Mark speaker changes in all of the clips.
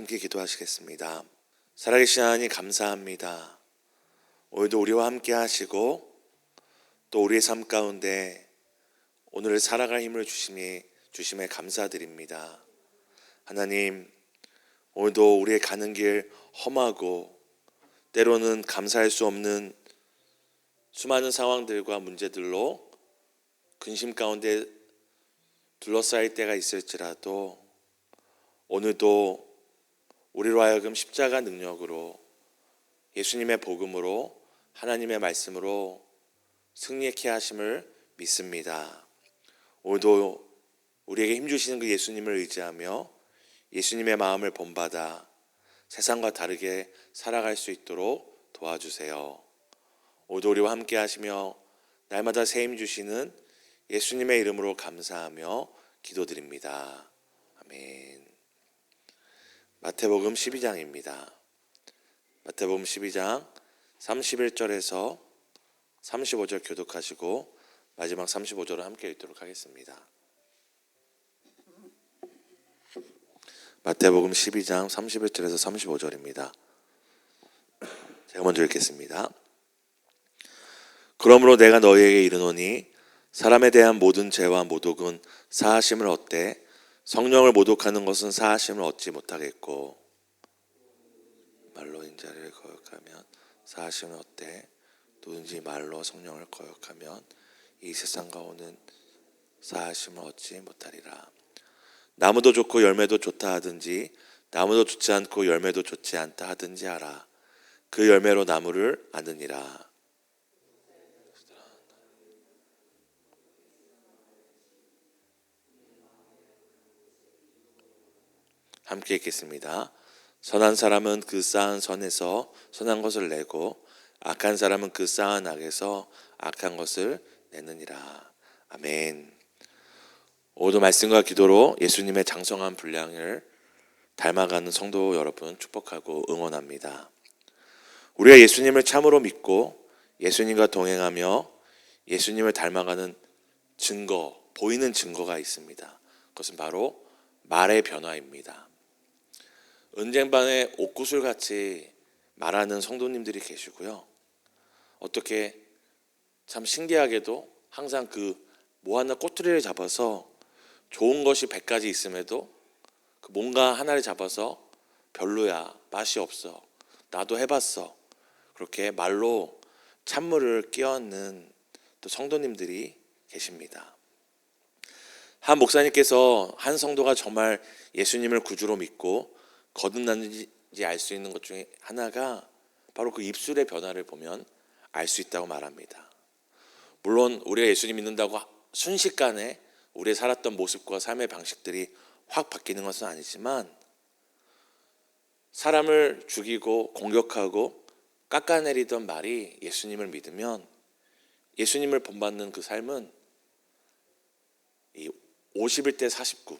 Speaker 1: 함께 기도하시겠습니다. 살아계신 하나님 감사합니다. 오늘도 우리와 함께 하시고 또 우리의 삶 가운데 오늘을 살아갈 힘을 주심에 감사드립니다. 하나님, 오늘도 우리의 가는 길 험하고 때로는 감사할 수 없는 수많은 상황들과 문제들로 근심 가운데 둘러싸일 때가 있을지라도 오늘도 우리로 하여금 십자가 능력으로 예수님의 복음으로 하나님의 말씀으로 승리케 하심을 믿습니다. 오늘도 우리에게 힘주시는 그 예수님을 의지하며 예수님의 마음을 본받아 세상과 다르게 살아갈 수 있도록 도와주세요. 오늘도 우리와 함께 하시며 날마다 새 힘 주시는 예수님의 이름으로 감사하며 기도드립니다. 아멘. 마태복음 12장입니다. 마태복음 12장 31절에서 35절 교독하시고 마지막 35절을 함께 읽도록 하겠습니다. 마태복음 12장 31절에서 35절입니다. 제가 먼저 읽겠습니다. 그러므로 내가 너희에게 이르노니 사람에 대한 모든 죄와 모독은 사하심을 얻되 성령을 모독하는 것은 사하심을 얻지 못하겠고 말로 인자를 거역하면 사하심을 얻되 누든지 말로 성령을 거역하면 이 세상과 오는 사하심을 얻지 못하리라. 나무도 좋고 열매도 좋다 하든지 나무도 좋지 않고 열매도 좋지 않다 하든지 하라. 그 열매로 나무를 아느니라. 함께 읽겠습니다. 선한 사람은 그 쌓은 선에서 선한 것을 내고 악한 사람은 그 쌓은 악에서 악한 것을 내느니라. 아멘. 오늘도 말씀과 기도로 예수님의 장성한 분량을 닮아가는 성도 여러분 축복하고 응원합니다. 우리가 예수님을 참으로 믿고 예수님과 동행하며 예수님을 닮아가는 증거, 보이는 증거가 있습니다. 그것은 바로 말의 변화입니다. 은쟁반에 옥구슬같이 말하는 성도님들이 계시고요. 어떻게 참 신기하게도 항상 그 뭐 하나 꼬투리를 잡아서 좋은 것이 100가지 있음에도 그 뭔가 하나를 잡아서 별로야, 맛이 없어, 나도 해봤어, 그렇게 말로 찬물을 끼얹는 또 성도님들이 계십니다. 한 목사님께서 한 성도가 정말 예수님을 구주로 믿고 거듭났는지 알 수 있는 것 중에 하나가 바로 그 입술의 변화를 보면 알 수 있다고 말합니다. 물론 우리가 예수님 믿는다고 순식간에 우리의 살았던 모습과 삶의 방식들이 확 바뀌는 것은 아니지만 사람을 죽이고 공격하고 깎아내리던 말이 예수님을 믿으면 예수님을 본받는 그 삶은 이 51대 49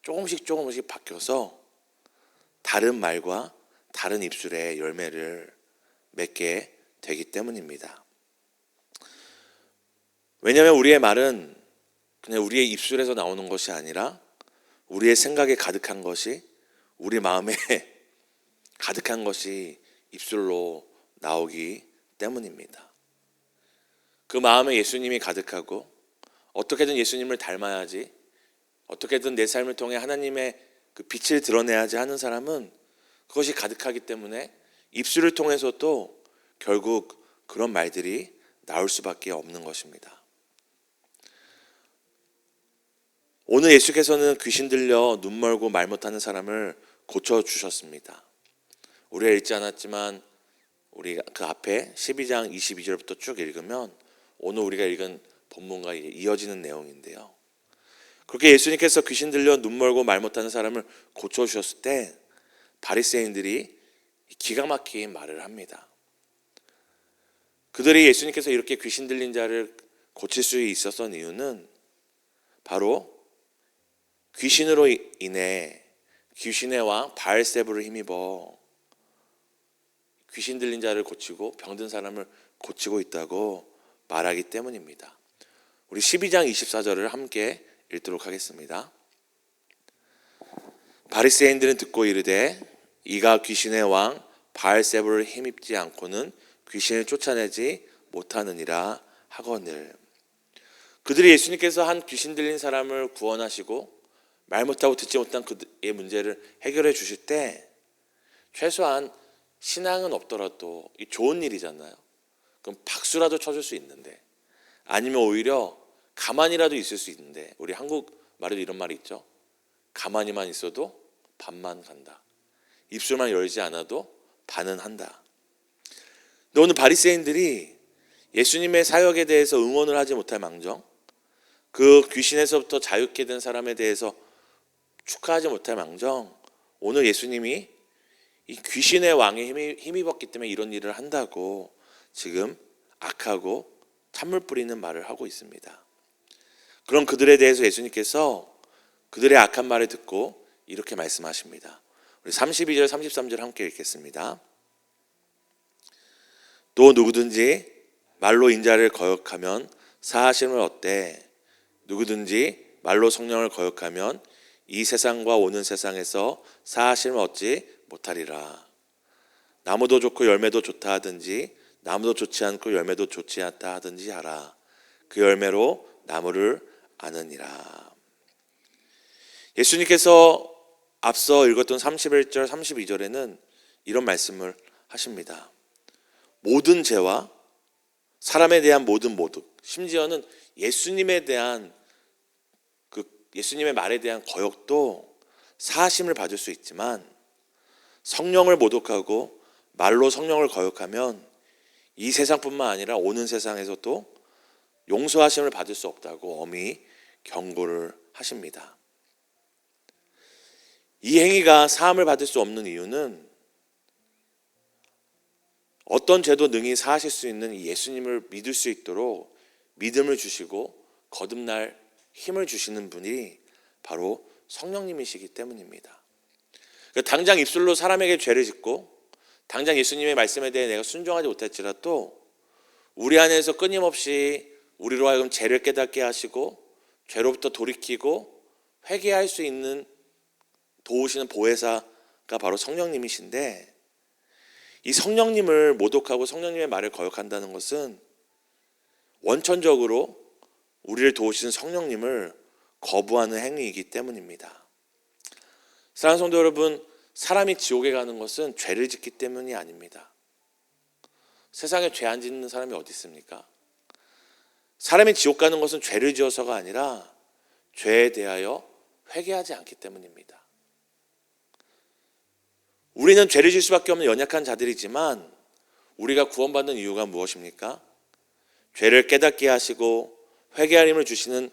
Speaker 1: 조금씩 바뀌어서 다른 말과 다른 입술의 열매를 맺게 되기 때문입니다. 왜냐하면 우리의 말은 그냥 우리의 입술에서 나오는 것이 아니라 우리의 생각에 가득한 것이, 우리 마음에 가득한 것이 입술로 나오기 때문입니다. 그 마음에 예수님이 가득하고 어떻게든 예수님을 닮아야지, 어떻게든 내 삶을 통해 하나님의 그 빛을 드러내야지 하는 사람은 그것이 가득하기 때문에 입술을 통해서도 결국 그런 말들이 나올 수밖에 없는 것입니다. 오늘 예수께서는 귀신 들려 눈 멀고 말 못하는 사람을 고쳐주셨습니다. 우리가 읽지 않았지만 우리 그 앞에 12장 22절부터 쭉 읽으면 오늘 우리가 읽은 본문과 이어지는 내용인데요. 그렇게 예수님께서 귀신 들려 눈 멀고 말 못하는 사람을 고쳐주셨을 때 바리새인들이 기가 막힌 말을 합니다. 그들이 예수님께서 이렇게 귀신 들린 자를 고칠 수 있었던 이유는 바로 귀신으로 인해 귀신의 왕 바알세불을 힘입어 귀신 들린 자를 고치고 병든 사람을 고치고 있다고 말하기 때문입니다. 우리 12장 24절을 함께 읽도록 하겠습니다. 바리새인들은 듣고 이르되 이가 귀신의 왕 바알세불을 힘입지 않고는 귀신을 쫓아내지 못하느니라 하거늘. 그들이 예수님께서 한 귀신 들린 사람을 구원하시고 말 못하고 듣지 못한 그의 문제를 해결해 주실 때 최소한 신앙은 없더라도 이 좋은 일이잖아요. 그럼 박수라도 쳐줄 수 있는데, 아니면 오히려 가만히라도 있을 수 있는데, 우리 한국 말에도 이런 말이 있죠. 가만히만 있어도 반만 간다. 입술만 열지 않아도 반은 한다. 근데 오늘 바리새인들이 예수님의 사역에 대해서 응원을 하지 못할 망정, 그 귀신에서부터 자유케 된 사람에 대해서 축하하지 못할 망정, 오늘 예수님이 이 귀신의 왕에 힘입었기 때문에 이런 일을 한다고 지금 악하고 찬물 뿌리는 말을 하고 있습니다. 그럼 그들에 대해서 예수님께서 그들의 악한 말을 듣고 이렇게 말씀하십니다. 우리 32절 33절 함께 읽겠습니다. 또 누구든지 말로 인자를 거역하면 사하심을 얻되 누구든지 말로 성령을 거역하면 이 세상과 오는 세상에서 사하심을 얻지 못하리라. 나무도 좋고 열매도 좋다 하든지 나무도 좋지 않고 열매도 좋지 않다 하든지 하라. 그 열매로 나무를 아느니라. 예수님께서 앞서 읽었던 31절 32절에는 이런 말씀을 하십니다. 모든 죄와 사람에 대한 모든 모독, 심지어는 예수님에 대한 예수님의 말에 대한 거역도 사하심을 받을 수 있지만 성령을 모독하고 말로 성령을 거역하면 이 세상뿐만 아니라 오는 세상에서도 용서하심을 받을 수 없다고 엄히 경고를 하십니다. 이 행위가 사함을 받을 수 없는 이유는 어떤 죄도 능히 사하실 수 있는 예수님을 믿을 수 있도록 믿음을 주시고 거듭날 힘을 주시는 분이 바로 성령님이시기 때문입니다. 당장 입술로 사람에게 죄를 짓고 당장 예수님의 말씀에 대해 내가 순종하지 못했지라도 우리 안에서 끊임없이 우리로 하여금 죄를 깨닫게 하시고 죄로부터 돌이키고 회개할 수 있는 도우시는 보혜사가 바로 성령님이신데, 이 성령님을 모독하고 성령님의 말을 거역한다는 것은 원천적으로 우리를 도우시는 성령님을 거부하는 행위이기 때문입니다. 사랑하는 성도 여러분, 사람이 지옥에 가는 것은 죄를 짓기 때문이 아닙니다. 세상에 죄 안 짓는 사람이 어디 있습니까? 사람이 지옥 가는 것은 죄를 지어서가 아니라 죄에 대하여 회개하지 않기 때문입니다. 우리는 죄를 지을 수밖에 없는 연약한 자들이지만 우리가 구원받는 이유가 무엇입니까? 죄를 깨닫게 하시고 회개할 힘을 주시는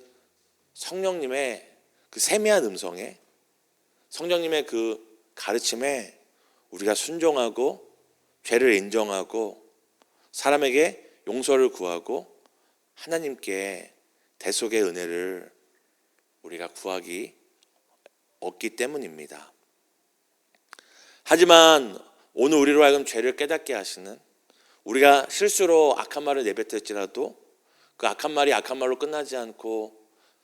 Speaker 1: 성령님의 그 세미한 음성에, 성령님의 그 가르침에 우리가 순종하고 죄를 인정하고 사람에게 용서를 구하고 하나님께 대속의 은혜를 우리가 얻기 때문입니다. 하지만 오늘 우리로 하여금 죄를 깨닫게 하시는, 우리가 실수로 악한 말을 내뱉을지라도 그 악한 말이 악한 말로 끝나지 않고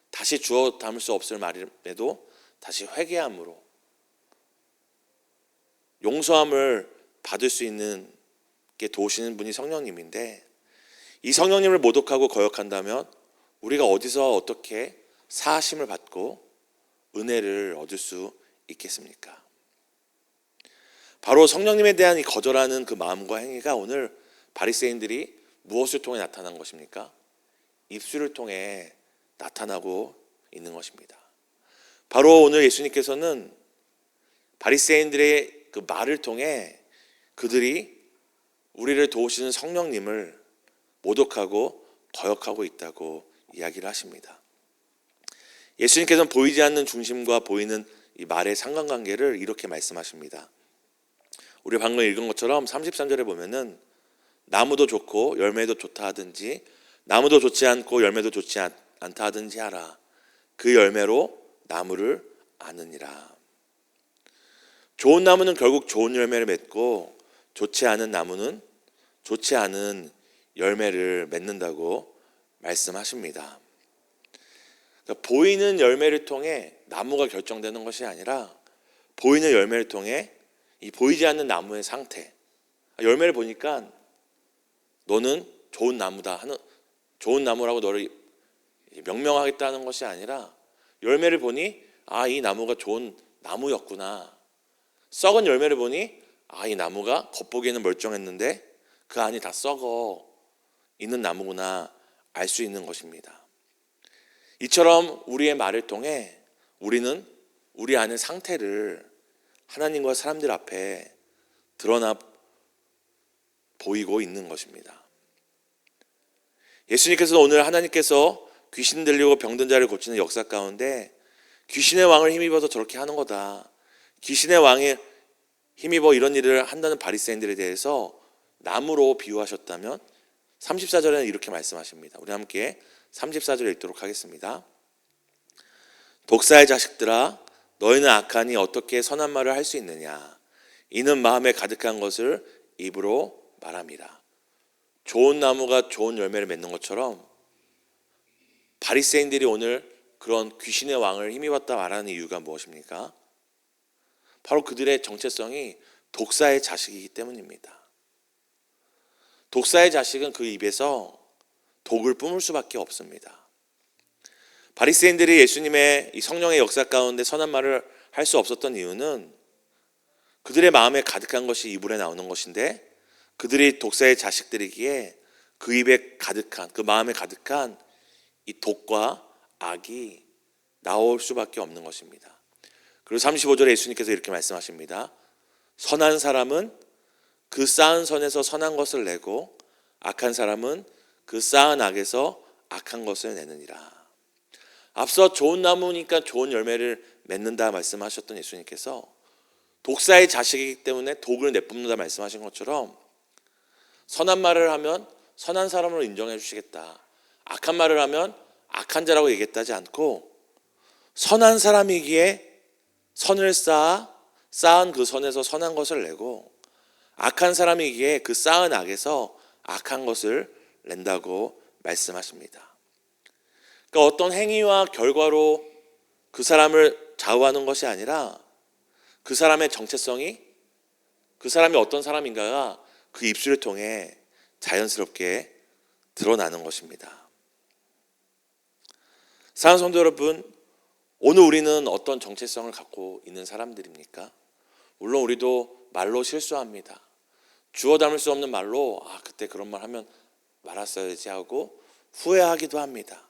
Speaker 1: 다시 주워 담을 수 없을 말임에도 다시 회개함으로 용서함을 받을 수 있는 게 도우시는 분이 성령님인데, 이 성령님을 모독하고 거역한다면 우리가 어디서 어떻게 사하심을 받고 은혜를 얻을 수 있겠습니까? 바로 성령님에 대한 이 거절하는 그 마음과 행위가 오늘 바리새인들이 무엇을 통해 나타난 것입니까? 입술을 통해 나타나고 있는 것입니다. 바로 오늘 예수님께서는 바리새인들의 그 말을 통해 그들이 우리를 도우시는 성령님을 모독하고 거역하고 있다고 이야기를 하십니다. 예수님께서는 보이지 않는 중심과 보이는 이 말의 상관관계를 이렇게 말씀하십니다. 우리 방금 읽은 것처럼 33절에 보면은 나무도 좋고 열매도 좋다 하든지 나무도 좋지 않고 열매도 좋지 않다 하든지 하라. 그 열매로 나무를 아느니라. 좋은 나무는 결국 좋은 열매를 맺고 좋지 않은 나무는 좋지 않은 열매를 맺는다고 말씀하십니다. 그러니까 보이는 열매를 통해 나무가 결정되는 것이 아니라 보이는 열매를 통해 이 보이지 않는 나무의 상태, 열매를 보니까 너는 좋은 나무다 하는, 좋은 나무라고 너를 명명하겠다는 것이 아니라 열매를 보니 이 나무가 좋은 나무였구나. 썩은 열매를 보니 이 나무가 겉보기에는 멀쩡했는데 그 안이 다 썩어 있는 나무구나 알 수 있는 것입니다. 이처럼 우리의 말을 통해 우리는 우리 안의 상태를 하나님과 사람들 앞에 드러나 보이고 있는 것입니다. 예수님께서 오늘 하나님께서 귀신 들리고 병든 자를 고치는 역사 가운데 귀신의 왕을 힘입어서 저렇게 하는 거다, 귀신의 왕에 힘입어 이런 일을 한다는 바리새인들에 대해서 나무로 비유하셨다면 34절에는 이렇게 말씀하십니다. 우리 함께 34절 읽도록 하겠습니다. 독사의 자식들아, 너희는 악하니 어떻게 선한 말을 할 수 있느냐? 이는 마음에 가득한 것을 입으로 말함이라. 좋은 나무가 좋은 열매를 맺는 것처럼 바리새인들이 오늘 그런 귀신의 왕을 힘입었다 말하는 이유가 무엇입니까? 바로 그들의 정체성이 독사의 자식이기 때문입니다. 독사의 자식은 그 입에서 독을 뿜을 수밖에 없습니다. 바리새인들이 예수님의 이 성령의 역사 가운데 선한 말을 할 수 없었던 이유는 그들의 마음에 가득한 것이 입으로 나오는 것인데, 그들이 독사의 자식들이기에 그 입에 가득한, 그 마음에 가득한 이 독과 악이 나올 수밖에 없는 것입니다. 그리고 35절에 예수님께서 이렇게 말씀하십니다. 선한 사람은 그 쌓은 선에서 선한 것을 내고 악한 사람은 그 쌓은 악에서 악한 것을 내느니라. 앞서 좋은 나무니까 좋은 열매를 맺는다 말씀하셨던 예수님께서 독사의 자식이기 때문에 독을 내뿜는다 말씀하신 것처럼 선한 말을 하면 선한 사람으로 인정해 주시겠다, 악한 말을 하면 악한 자라고 얘기했다지 않고 선한 사람이기에 선을 쌓은 그 선에서 선한 것을 내고 악한 사람이기에 그 쌓은 악에서 악한 것을 낸다고 말씀하십니다. 그러니까 어떤 행위와 결과로 그 사람을 좌우하는 것이 아니라 그 사람의 정체성이, 그 사람이 어떤 사람인가가 그 입술을 통해 자연스럽게 드러나는 것입니다. 사랑하는 성도 여러분, 오늘 우리는 어떤 정체성을 갖고 있는 사람들입니까? 물론 우리도 말로 실수합니다. 주워 담을 수 없는 말로 그때 그런 말 하면 말았어야지 하고 후회하기도 합니다.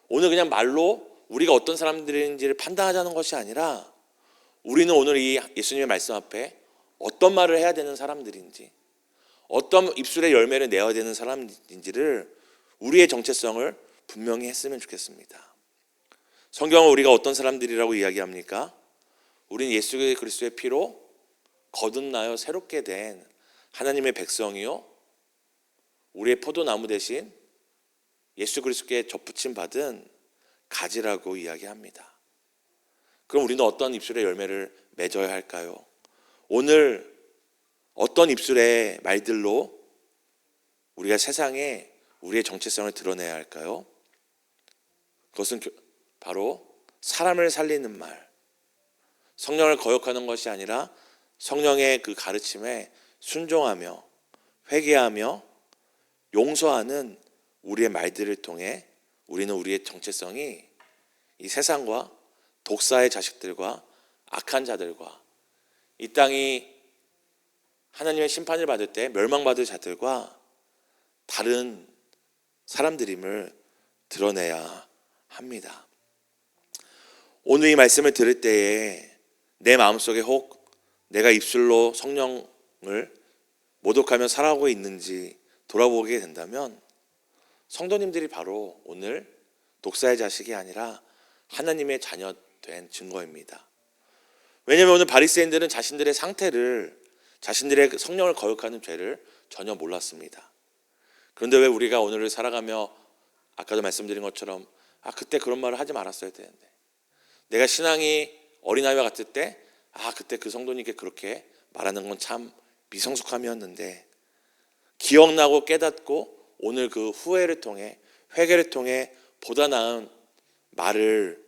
Speaker 1: 오늘 그냥 말로 우리가 어떤 사람들인지를 판단하자는 것이 아니라 우리는 오늘 이 예수님의 말씀 앞에 어떤 말을 해야 되는 사람들인지, 어떤 입술의 열매를 내어야 되는 사람인지를 우리의 정체성을 분명히 했으면 좋겠습니다. 성경은 우리가 어떤 사람들이라고 이야기합니까? 우리는 예수 그리스도의 피로 거듭나여 새롭게 된 하나님의 백성이요, 우리의 포도나무 대신 예수 그리스도께 접붙임 받은 가지라고 이야기합니다. 그럼 우리는 어떤 입술의 열매를 맺어야 할까요? 오늘 어떤 입술의 말들로 우리가 세상에 우리의 정체성을 드러내야 할까요? 그것은 바로 사람을 살리는 말, 성령을 거역하는 것이 아니라 성령의 그 가르침에 순종하며 회개하며 용서하는 우리의 말들을 통해 우리는 우리의 정체성이 이 세상과 독사의 자식들과 악한 자들과 이 땅이 하나님의 심판을 받을 때 멸망받을 자들과 다른 사람들임을 드러내야 합니다. 오늘 이 말씀을 들을 때에 내 마음속에 혹 내가 입술로 성령을 모독하며 살아가고 있는지 돌아보게 된다면 성도님들이 바로 오늘 독사의 자식이 아니라 하나님의 자녀된 증거입니다. 왜냐하면 오늘 바리새인들은 자신들의 상태를, 자신들의 성령을 거역하는 죄를 전혀 몰랐습니다. 그런데 왜 우리가 오늘을 살아가며 아까도 말씀드린 것처럼 그때 그런 말을 하지 말았어야 되는데, 내가 신앙이 어린아이와 같을 때 그때 그 성도님께 그렇게 말하는 건 참 미성숙함이었는데, 기억나고 깨닫고 오늘 그 후회를 통해, 회개를 통해 보다 나은 말을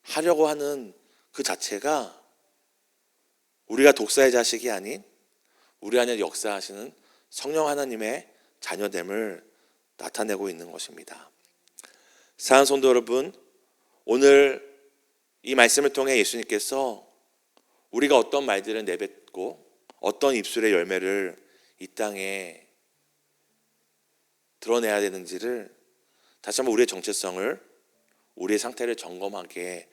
Speaker 1: 하려고 하는 그 자체가 우리가 독사의 자식이 아닌 우리 안에 역사하시는 성령 하나님의 자녀됨을 나타내고 있는 것입니다. 사랑하는 성도 여러분, 오늘 이 말씀을 통해 예수님께서 우리가 어떤 말들을 내뱉고 어떤 입술의 열매를 이 땅에 드러내야 되는지를 다시 한번 우리의 정체성을, 우리의 상태를 점검하게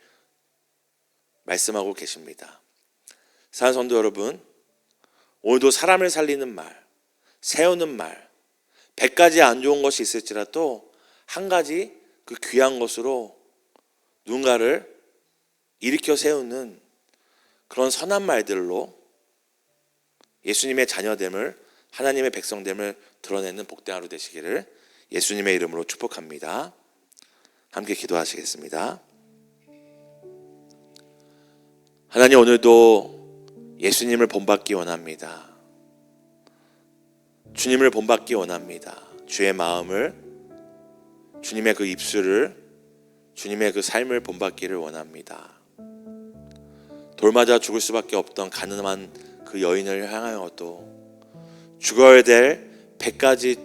Speaker 1: 말씀하고 계십니다. 사랑하는 성도 여러분, 오늘도 사람을 살리는 말, 세우는 말, 100가지 안 좋은 것이 있을지라도 한 가지 그 귀한 것으로 누군가를 일으켜 세우는 그런 선한 말들로 예수님의 자녀됨을, 하나님의 백성됨을 드러내는 복된 하루 되시기를 예수님의 이름으로 축복합니다. 함께 기도하시겠습니다. 하나님, 오늘도 예수님을 본받기 원합니다. 주님을 본받기 원합니다. 주의 마음을, 주님의 그 입술을, 주님의 그 삶을 본받기를 원합니다. 돌맞아 죽을 수밖에 없던 가늠한 그 여인을 향하여도, 죽어야 될 100가지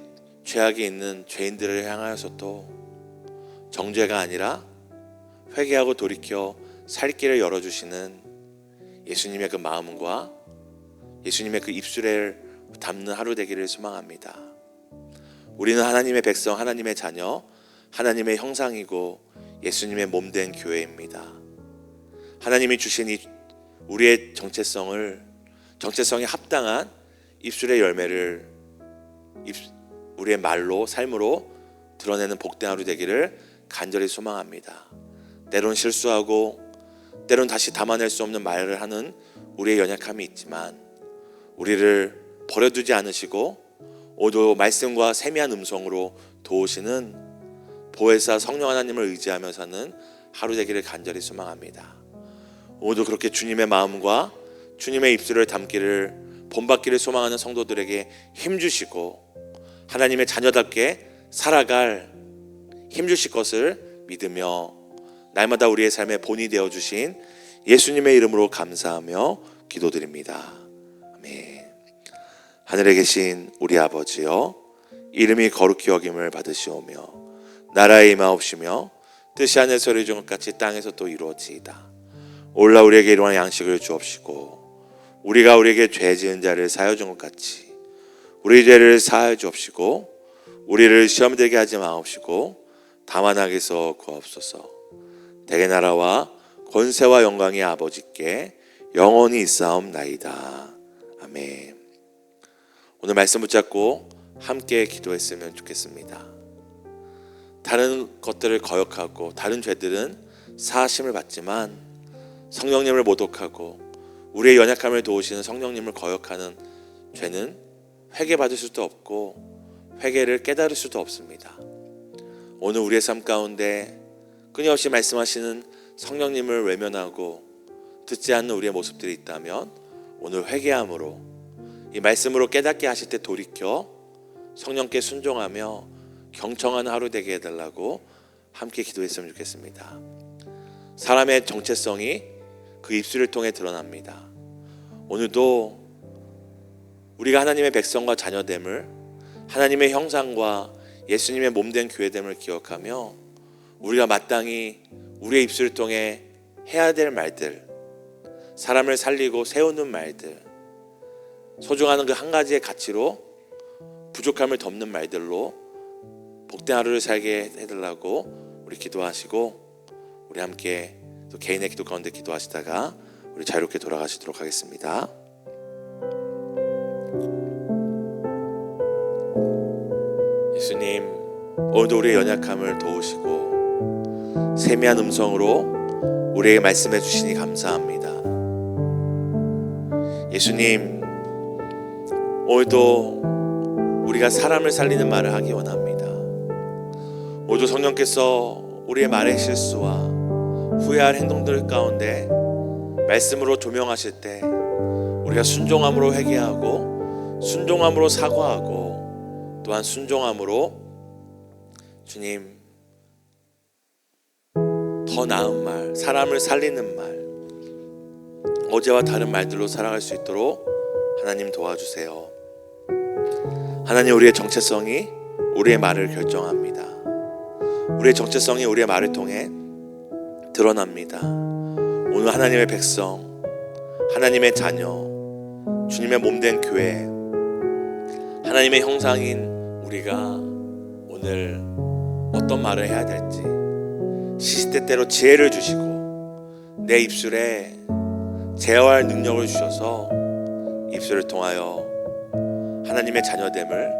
Speaker 1: 죄악이 있는 죄인들을 향하여서도 정죄가 아니라 회개하고 돌이켜 살 길을 열어주시는 예수님의 그 마음과 예수님의 그 입술에 담는 하루 되기를 소망합니다. 우리는 하나님의 백성, 하나님의 자녀, 하나님의 형상이고 예수님의 몸된 교회입니다. 하나님이 주신 이 우리의 정체성에 합당한 입술의 열매를 우리의 말로, 삶으로 드러내는 복된 하루 되기를 간절히 소망합니다. 때론 실수하고 때론 다시 담아낼 수 없는 말을 하는 우리의 연약함이 있지만 우리를 버려두지 않으시고 오도 말씀과 세미한 음성으로 도우시는 보혜사 성령 하나님을 의지하며 사는 하루 되기를 간절히 소망합니다. 오늘도 그렇게 주님의 마음과 주님의 입술을 담기를, 본받기를 소망하는 성도들에게 힘주시고 하나님의 자녀답게 살아갈 힘주실 것을 믿으며 날마다 우리의 삶의 본이 되어주신 예수님의 이름으로 감사하며 기도드립니다. 아멘. 하늘에 계신 우리 아버지여, 이름이 거룩히 여김을 받으시오며 나라의 임하옵시며 뜻이 하늘에서 이루어진 것 같이 땅에서 또 이루어지이다. 올라 우리에게 일용할 양식을 주옵시고 우리가 우리에게 죄 지은 자를 사하여 준 것 같이 우리 죄를 사하여 주옵시고 우리를 시험 들게 하지 마옵시고 다만 악에서 구하옵소서. 대개 나라와 권세와 영광이 아버지께 영원히 있사옵나이다. 아멘. 오늘 말씀 붙잡고 함께 기도했으면 좋겠습니다. 다른 것들을 거역하고 다른 죄들은 사하심을 받지만 성령님을 모독하고 우리의 연약함을 도우시는 성령님을 거역하는 죄는 회개받을 수도 없고 회개를 깨달을 수도 없습니다. 오늘 우리의 삶 가운데 끊임없이 말씀하시는 성령님을 외면하고 듣지 않는 우리의 모습들이 있다면 오늘 회개함으로 이 말씀으로 깨닫게 하실 때 돌이켜 성령께 순종하며 경청하는 하루 되게 해달라고 함께 기도했으면 좋겠습니다. 사람의 정체성이 그 입술을 통해 드러납니다. 오늘도 우리가 하나님의 백성과 자녀됨을, 하나님의 형상과 예수님의 몸된 교회됨을 기억하며 우리가 마땅히 우리의 입술을 통해 해야 될 말들, 사람을 살리고 세우는 말들, 소중한 그 한 가지의 가치로 부족함을 덮는 말들로 복된 하루를 살게 해달라고 우리 기도하시고 우리 함께 또 개인의 기도 가운데 기도하시다가 우리 자유롭게 돌아가시도록 하겠습니다. 예수님, 오늘도 우리의 연약함을 도우시고 세미한 음성으로 우리에게 말씀해 주시니 감사합니다. 예수님, 오늘도 우리가 사람을 살리는 말을 하기 원합니다. 오늘도 성령께서 우리의 말의 실수와 후회할 행동들 가운데 말씀으로 조명하실 때 우리가 순종함으로 회개하고 순종함으로 사과하고 또한 순종함으로 주님 더 나은 말, 사람을 살리는 말, 어제와 다른 말들로 살아갈 수 있도록 하나님 도와주세요. 하나님, 우리의 정체성이 우리의 말을 결정합니다. 우리의 정체성이 우리의 말을 통해 드러납니다. 오늘 하나님의 백성, 하나님의 자녀, 주님의 몸된 교회, 하나님의 형상인 우리가 오늘 어떤 말을 해야 될지 시시때때로 지혜를 주시고 내 입술에 제어할 능력을 주셔서 입술을 통하여 하나님의 자녀됨을,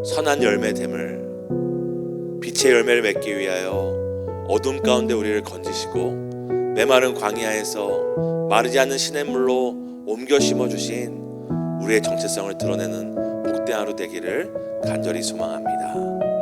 Speaker 1: 선한 열매됨을, 빛의 열매를 맺기 위하여 어둠 가운데 우리를 건지시고 메마른 광야에서 마르지 않는 시냇물로 옮겨 심어주신 우리의 정체성을 드러내는 복된 하루 되기를 간절히 소망합니다.